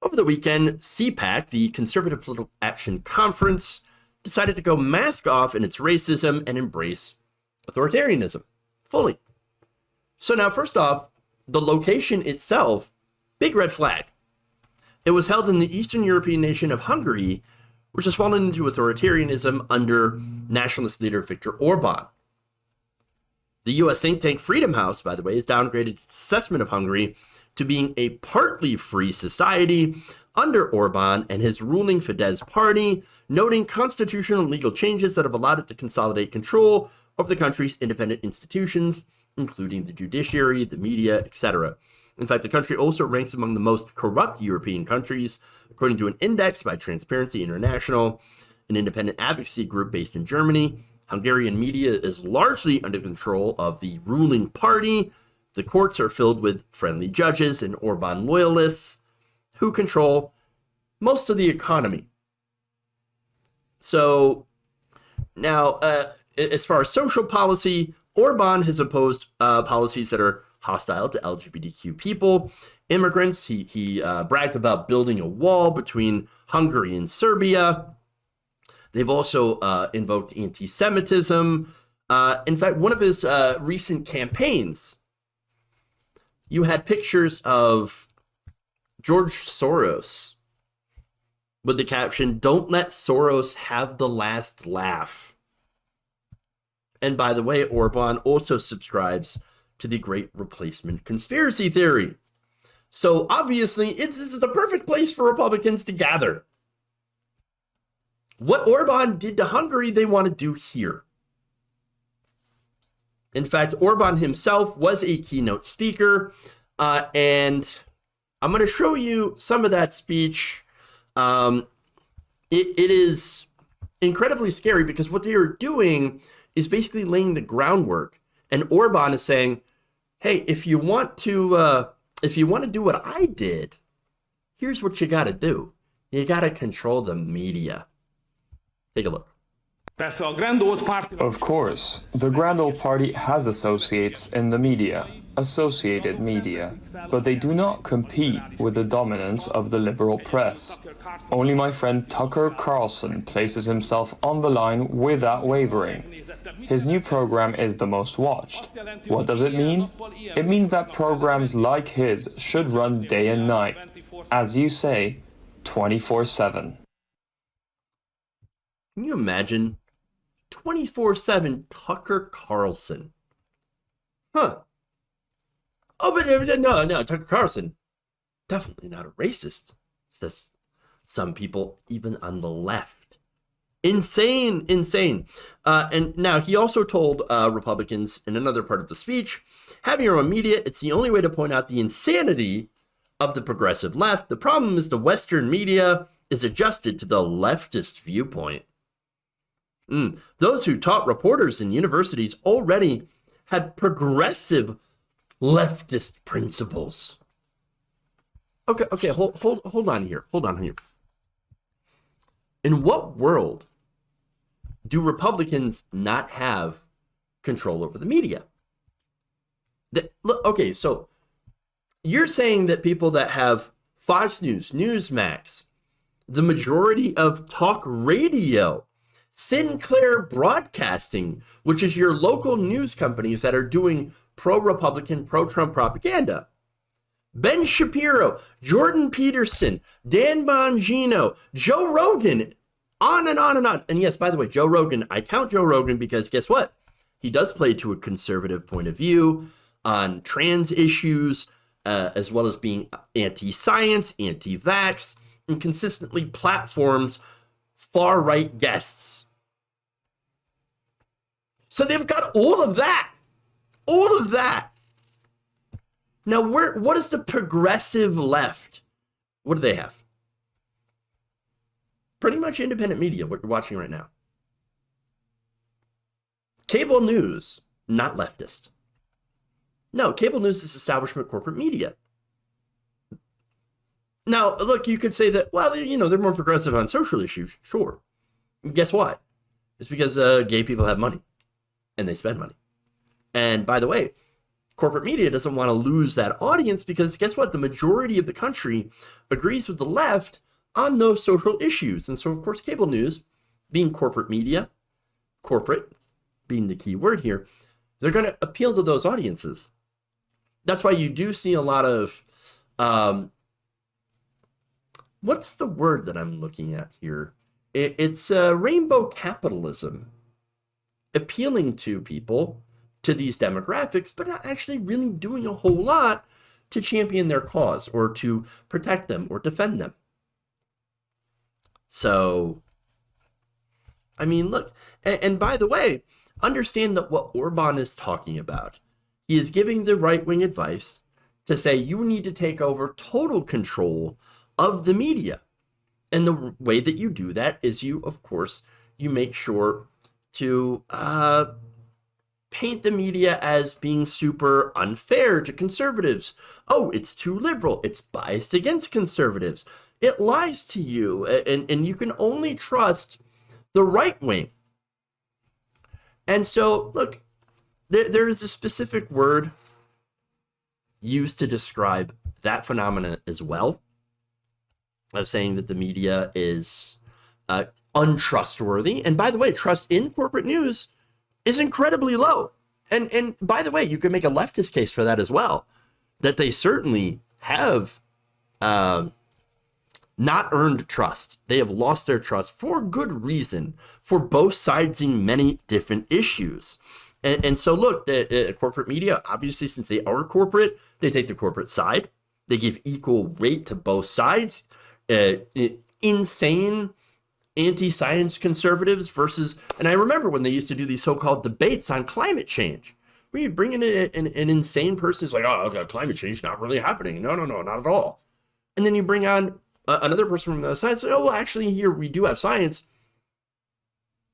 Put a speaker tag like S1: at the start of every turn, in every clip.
S1: Over the weekend, CPAC, the Conservative Political Action Conference, decided to go mask off in its racism and embrace authoritarianism fully. So now, first off, the location itself, big red flag. It was held in the Eastern European nation of Hungary, which has fallen into authoritarianism under nationalist leader Viktor Orbán. The US think tank Freedom House, by the way, has downgraded its assessment of Hungary to being a partly free society under Orbán and his ruling Fidesz party, noting constitutional and legal changes that have allowed it to consolidate control over the country's independent institutions, including the judiciary, the media, etc. In fact, the country also ranks among the most corrupt European countries, according to an index by Transparency International, an independent advocacy group based in Germany. Hungarian media is largely under control of the ruling party. The courts are filled with friendly judges and Orbán loyalists who control most of the economy. So now, as far as social policy, Orbán has opposed policies that are hostile to LGBTQ people, immigrants. He bragged about building a wall between Hungary and Serbia. They've also invoked anti-Semitism. In fact, one of his recent campaigns, you had pictures of George Soros with the caption, "Don't let Soros have the last laugh." And by the way, Orbán also subscribes to the Great Replacement conspiracy theory. So obviously, this is the perfect place for Republicans to gather. What Orbán did to Hungary, they want to do here. In fact, Orbán himself was a keynote speaker, and I'm going to show you some of that speech. It is incredibly scary because what they are doing is basically laying the groundwork, and Orbán is saying, "Hey, if you want to do what I did, here's what you got to do. You got to control the media." Take a look.
S2: Of course, the Grand Old Party has associates in the media, associated media, but they do not compete with the dominance of the liberal press. Only my friend Tucker Carlson places himself on the line without wavering. His new program is the most watched. What does it mean? It means that programs like his should run day and night, as you say, 24/7.
S1: Can you imagine 24/7 Tucker Carlson? Huh. Oh, but no, Tucker Carlson, definitely not a racist, says some people, even on the left. Insane. And now he also told Republicans in another part of the speech, having your own media, it's the only way to point out the insanity of the progressive left. The problem is the Western media is adjusted to the leftist viewpoint. Those who taught reporters in universities already had progressive leftist principles. Okay, hold on here. In what world do Republicans not have control over the media? Okay, so you're saying that people that have Fox News, Newsmax, the majority of talk radio, Sinclair Broadcasting, which is your local news companies that are doing pro-Republican, pro-Trump propaganda, Ben Shapiro, Jordan Peterson, Dan Bongino, Joe Rogan, on and on and on. And yes, by the way, Joe Rogan, I count Joe Rogan because guess what? He does play to a conservative point of view on trans issues, as well as being anti-science, anti-vax, and consistently platforms far-right guests. So they've got all of that. Now, what is the progressive left? What do they have? Pretty much independent media, what you're watching right now. Cable news, not leftist. No, cable news is establishment corporate media. Now, look, you could say that, well, they're more progressive on social issues. Sure. Guess what? It's because gay people have money and they spend money. And by the way, corporate media doesn't want to lose that audience because guess what? The majority of the country agrees with the left on those social issues. And so, of course, cable news, being corporate media, corporate being the key word here, they're going to appeal to those audiences. That's why you do see a lot of, what's the word that I'm looking at here? It's rainbow capitalism, appealing to people, to these demographics, but not actually really doing a whole lot to champion their cause or to protect them or defend them. So, I mean, look, and by the way, understand that what Orbán is talking about, he is giving the right-wing advice to say you need to take over total control of the media. And the way that you do that is you, of course, you make sure to paint the media as being super unfair to conservatives. Oh, it's too liberal. It's biased against conservatives. It lies to you. And you can only trust the right wing. And so, look, there is a specific word used to describe that phenomenon as well, of saying that the media is untrustworthy. And by the way, trust in corporate news is incredibly low. And by the way, you could make a leftist case for that as well, that they certainly have not earned trust. They have lost their trust for good reason, for both sides in many different issues. And so look, the corporate media, obviously, since they are corporate, they take the corporate side. They give equal weight to both sides. Insane anti-science conservatives versus, and I remember when they used to do these so-called debates on climate change, where you bring in an insane person who's like, oh, climate change not really happening. No, not at all. And then you bring on another person from the other side and say, oh, well, actually here we do have science.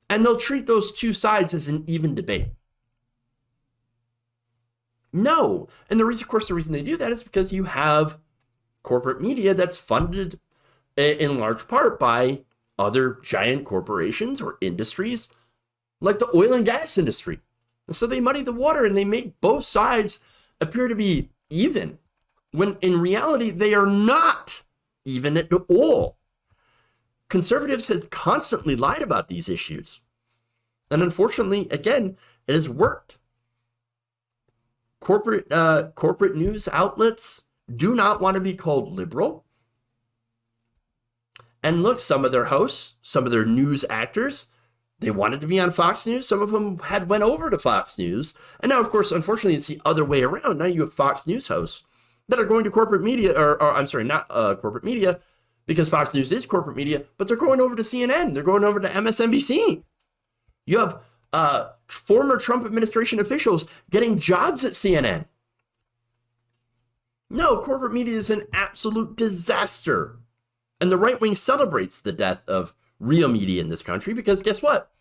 S1: And they'll treat those two sides as an even debate. No. And the reason they do that is because you have corporate media that's funded in large part by other giant corporations or industries like the oil and gas industry. And so they muddy the water and they make both sides appear to be even, when in reality they are not even at all. Conservatives have constantly lied about these issues. And unfortunately, again, it has worked. Corporate news outlets do not want to be called liberal. And look, some of their hosts, some of their news actors, they wanted to be on Fox News. Some of them had went over to Fox News. And now, of course, unfortunately, it's the other way around. Now you have Fox News hosts that are going to corporate media, or I'm sorry, not corporate media, because Fox News is corporate media, but they're going over to CNN. They're going over to MSNBC. You have former Trump administration officials getting jobs at CNN. No, corporate media is an absolute disaster. And the right wing celebrates the death of real media in this country because guess what?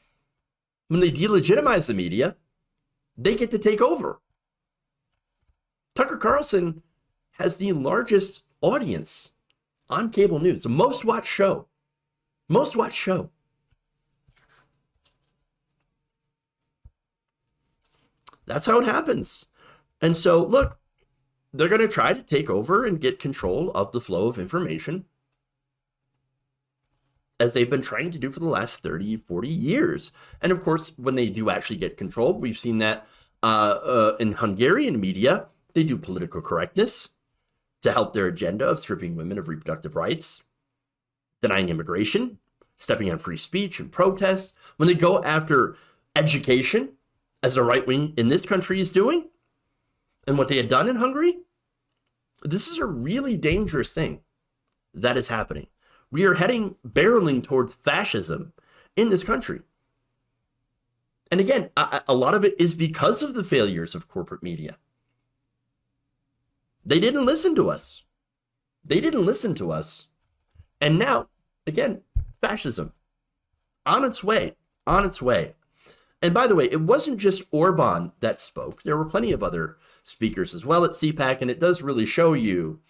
S1: When they delegitimize the media, they get to take over. Tucker Carlson has the largest audience on cable news, the most watched show. Most watched show. That's how it happens. And so, look, they're going to try to take over and get control of the flow of information, as they've been trying to do for the last 30, 40 years. And of course, when they do actually get control, we've seen that in Hungarian media, they do political correctness to help their agenda of stripping women of reproductive rights, denying immigration, stepping on free speech and protest. When they go after education, as the right wing in this country is doing, and what they had done in Hungary, this is a really dangerous thing that is happening. We are barreling towards fascism in this country. And again, a lot of it is because of the failures of corporate media. They didn't listen to us. They didn't listen to us. And now, again, fascism on its way, on its way. And by the way, it wasn't just Orbán that spoke. There were plenty of other speakers as well at CPAC, and it does really show you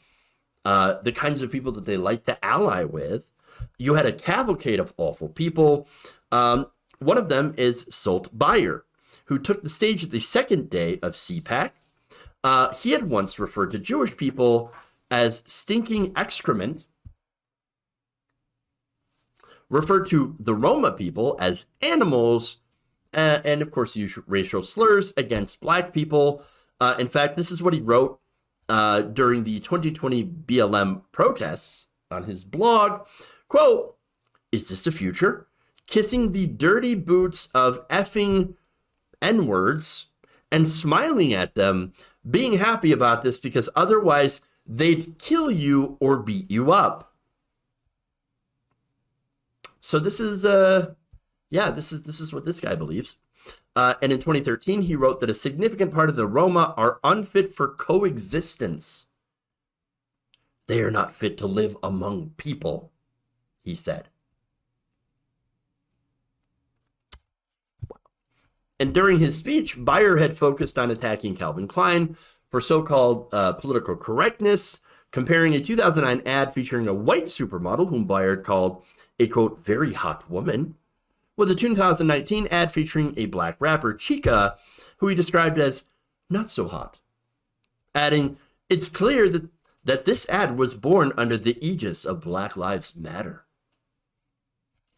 S1: the kinds of people that they like to ally with. You had a cavalcade of awful people. One of them is Solt Bayer, who took the stage at the second day of CPAC He had once referred to Jewish people as stinking excrement, referred to the Roma people as animals, and of course used racial slurs against black people. In fact, this is what he wrote during the 2020 BLM protests on his blog. Quote, "Is this the future? Kissing the dirty boots of effing N-words and smiling at them, being happy about this because otherwise they'd kill you or beat you up." So this is this is what this guy believes. And in 2013, he wrote that a significant part of the Roma are unfit for coexistence. They are not fit to live among people, he said. And during his speech, Bayer had focused on attacking Calvin Klein for so-called political correctness, comparing a 2009 ad featuring a white supermodel whom Bayer called a, quote, very hot woman, with a 2019 ad featuring a black rapper, Chica, who he described as not so hot, adding, "It's clear that this ad was born under the aegis of Black Lives Matter."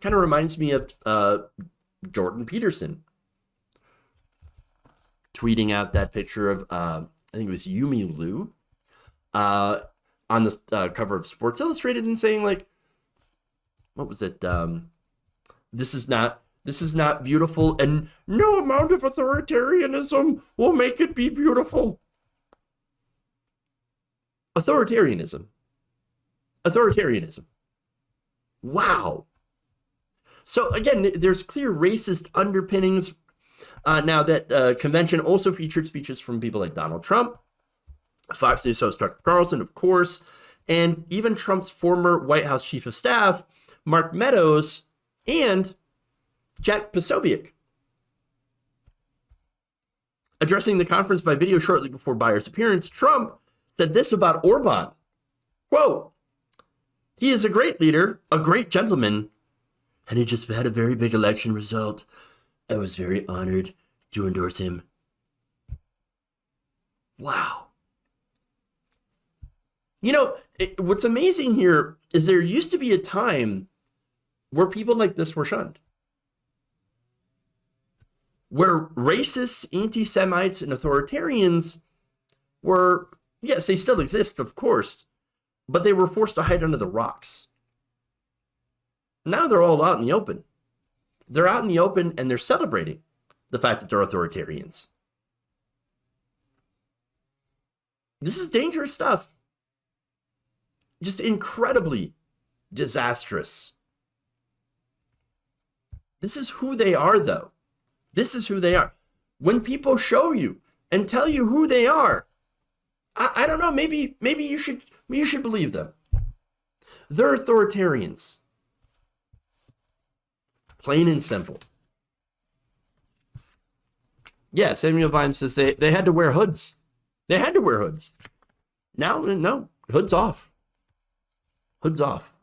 S1: Kind of reminds me of Jordan Peterson tweeting out that picture of, I think it was Yumi Liu, on the cover of Sports Illustrated and saying, like, what was it? This is not beautiful, and no amount of authoritarianism will make it be beautiful. Authoritarianism. Wow. So again, there's clear racist underpinnings. Now that convention also featured speeches from people like Donald Trump, Fox News host Tucker Carlson, of course, and even Trump's former White House chief of staff, Mark Meadows, and Jack Posobiec. Addressing the conference by video shortly before Bayer's appearance, Trump said this about Orbán, quote, "He is a great leader, a great gentleman, and he just had a very big election result. I was very honored to endorse him." Wow. You know, what's amazing here is there used to be a time where people like this were shunned, where racists, anti-Semites, and authoritarians were, yes, they still exist, of course, but they were forced to hide under the rocks. Now they're all out in the open. They're out in the open and they're celebrating the fact that they're authoritarians. This is dangerous stuff. Just incredibly disastrous. This is who they are, though. This is who they are. When people show you and tell you who they are, I don't know, maybe you should believe them. They're authoritarians. Plain and simple. Yeah, Samuel Vimes says they had to wear hoods. They had to wear hoods. Now, no, hoods off. Hoods off.